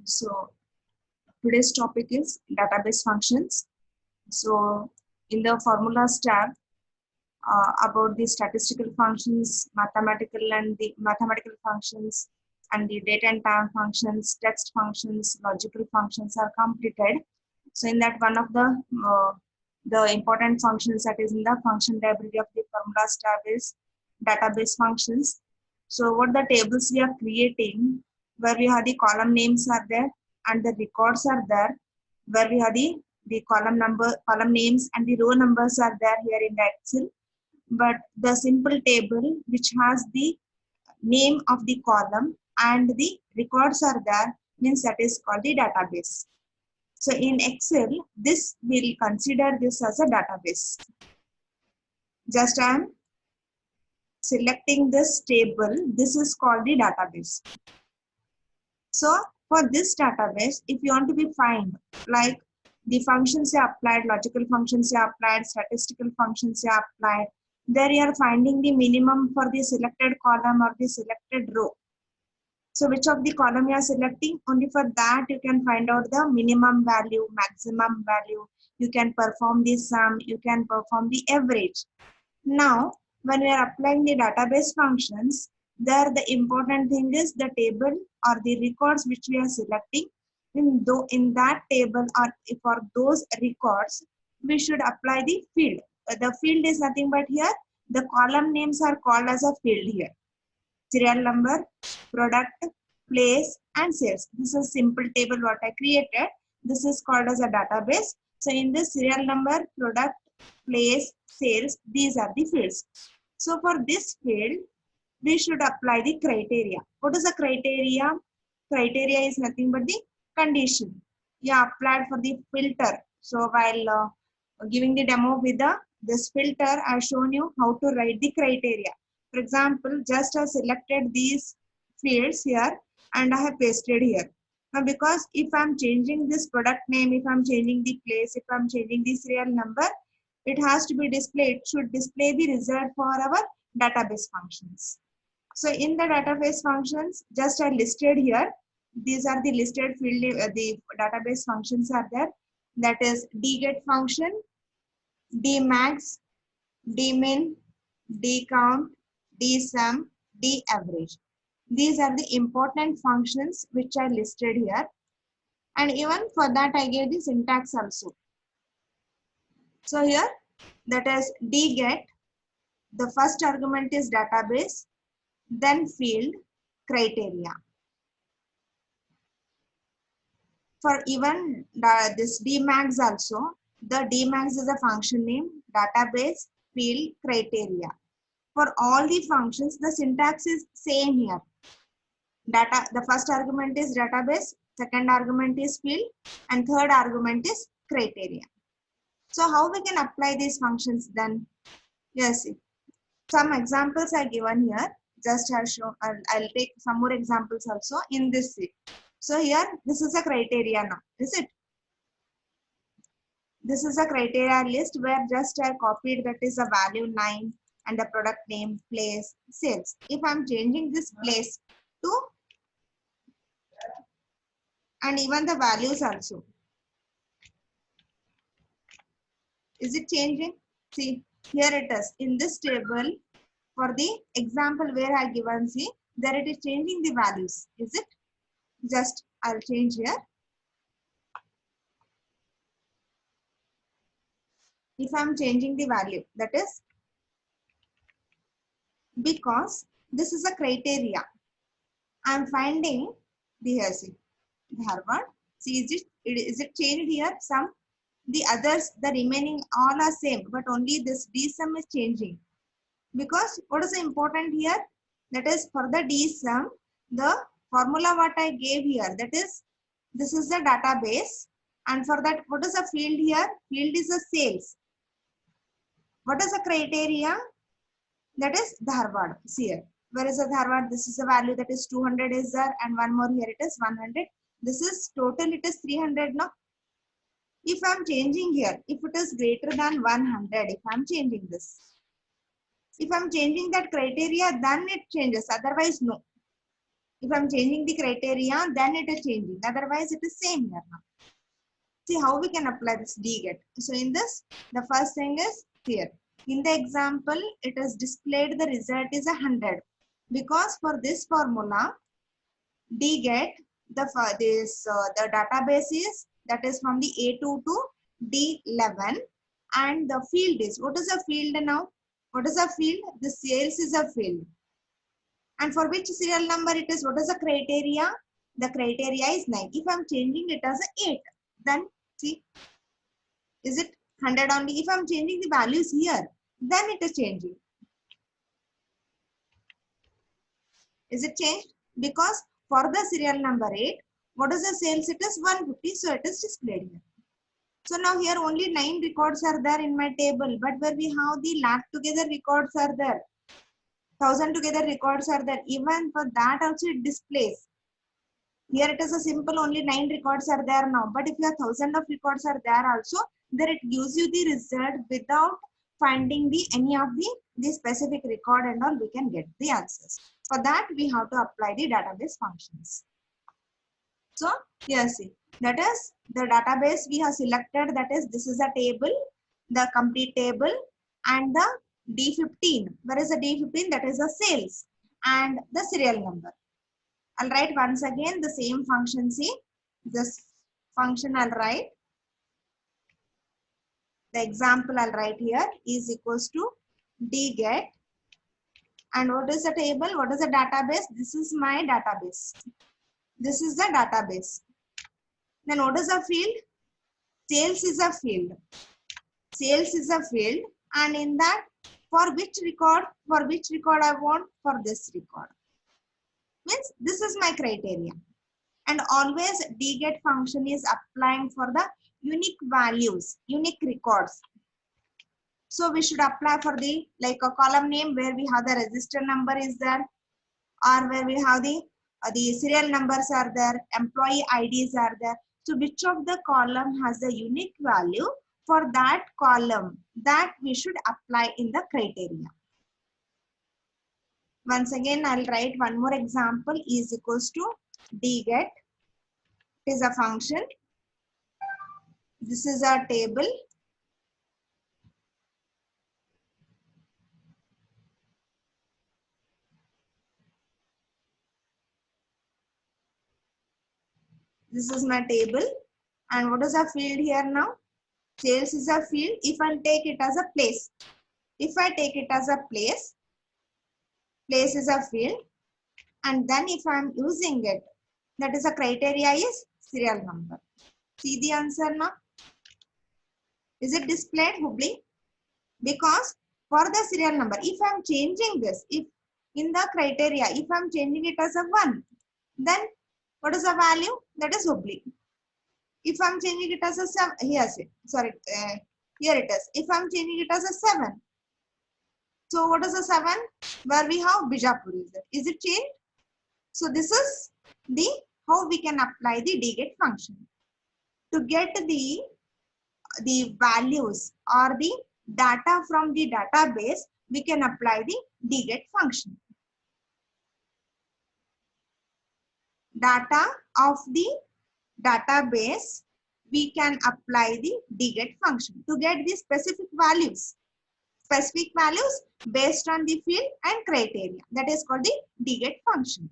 So today's topic is database functions. So in the formulas tab, about the statistical functions, mathematical functions, and the date and time functions, text functions, logical functions are completed. So in that, one of the important functions that is in the function library of the formulas tab is database functions. So what the tables we are creating, where we have the column names are there and the records are there, where we have the column names and the row numbers are there here in the Excel. But the simple table which has the name of the column and the records are there means that is called the database. So in Excel, this will consider this as a database. Just I am selecting this table. This is called the database. So for this database, if you want to be find like the functions you applied, logical functions you applied, statistical functions you applied, there you are finding the minimum for the selected column or the selected row. So which of the column you are selecting, only for that you can find out the minimum value, maximum value. You can perform the sum, you can perform the average. Now, when we are applying the database functions, there the important thing is the table or the records which we are selecting. In that table or for those records, we should apply the field. The field is nothing but here, the column names are called as a field here. Serial number, product, place, and sales. This is a simple table what I created. This is called as a database. So in this serial number, product, place, sales, these are the fields. So for this field, we should apply the criteria. What is the criteria? Criteria is nothing but the condition. You applied for the filter. So while giving the demo with this filter, I have shown you how to write the criteria. For example, just I selected these fields here and I have pasted here. Now because if I am changing this product name, if I am changing the place, if I am changing the serial number, it has to be displayed. It should display the result for our database functions. So in the database functions, just I listed here. These are the listed field, the database functions are there. That is dget function, dmax, dmin, dcount, dsum, daverage. These are the important functions which are listed here. And even for that I gave the syntax also. So here that is dget, the first argument is database, then field, criteria. For even this dmax also, the dmax is a function name, database, field, criteria. For all the functions, the syntax is same here. The first argument is database, second argument is field, and third argument is criteria. So how we can apply these functions then? Yes, some examples are given here. Just I'll show. I'll take some more examples also in this sheet. So here, this is a criteria now. Is it? This is a criteria list where just I copied that is a value 9 and the product name, place, sales. If I'm changing this place to and even the values also. Is it changing? See, here it is. In this table, for the example where I given, see, there it is changing the values. Is it? Just I'll change here. If I'm changing the value, that is because this is a criteria. I'm finding the here, see, Harvard. See, is it changed here? Some, the others, the remaining all are same, but only this dsum is changing. Because what is important here? That is for the dsum, the formula what I gave here, that is, this is the database. And for that, what is the field here? Field is the sales. What is the criteria? That is Dharwad. See here. Where is the Dharwad? This is the value that is 200 is there, and one more here it is 100. This is total, it is 300 now. If I am changing here, if it is greater than 100, if I am changing this. If I am changing that criteria, then it changes. Otherwise, no. If I'm changing the criteria, then it is changing. Otherwise, it is same here now. See how we can apply this dget. So in this, the first thing is here. In the example, it is displayed the result is 100. Because for this formula, dget, the database is, that is from the A2 to D11. And the field is, what is the field now? What is the field? The sales is a field. And for which serial number it is, what is the criteria? The criteria is 9. If I'm changing it as a 8, then see, is it 100 only? If I'm changing the values here, then it is changing. Is it changed? Because for the serial number 8, what is the sales? It is 150, so it is displayed here. So now here only 9 records are there in my table, but where we have the lakh together records are there. 1000 together records are there. Even for that also it displays. Here it is a simple only 9 records are there now. But if you have 1000 of records are there also, then it gives you the result without finding any of the specific record and all, we can get the answers. For that, we have to apply the database functions. So here see, that is the database we have selected, that is this is a table, the complete table, and the D15. Where is the D15? That is the sales and the serial number. I'll write once again the same function. See, this function I'll write. The example I'll write here is equals to dget. And what is the table? What is the database? This is my database. This is the database. Then what is the field? Sales is a field. Sales is a field. And in that, for which record? For which record I want? For this record. Means this is my criteria. And always dget function is applying for the unique values, unique records. So we should apply for the, like a column name where we have the register number is there, or where we have the serial numbers are there, employee IDs are there. So which of the column has the unique value, for that column that we should apply in the criteria. Once again, I'll write one more example is equals to dget. It is a function. This is a table. This is my table. And what is a field here now? Sales is a field. If I take it as a place. If I take it as a place is a field. And then if I am using it, that is a criteria is serial number. See the answer now? Is it displayed, Hubli? Because for the serial number, if I am changing this, if in the criteria, if I am changing it as a 1, then what is the value? That is Hubli. If I am changing it as a 7, here it is. If I am changing it as a 7, so what is a 7? Where we have Bijapur is it? Is it changed? So this is the how we can apply the dget function. To get the values or the data from the database, we can apply the dget function. Data of the database, we can apply the dget function to get the specific values. Specific values based on the field and criteria. That is called the dget function.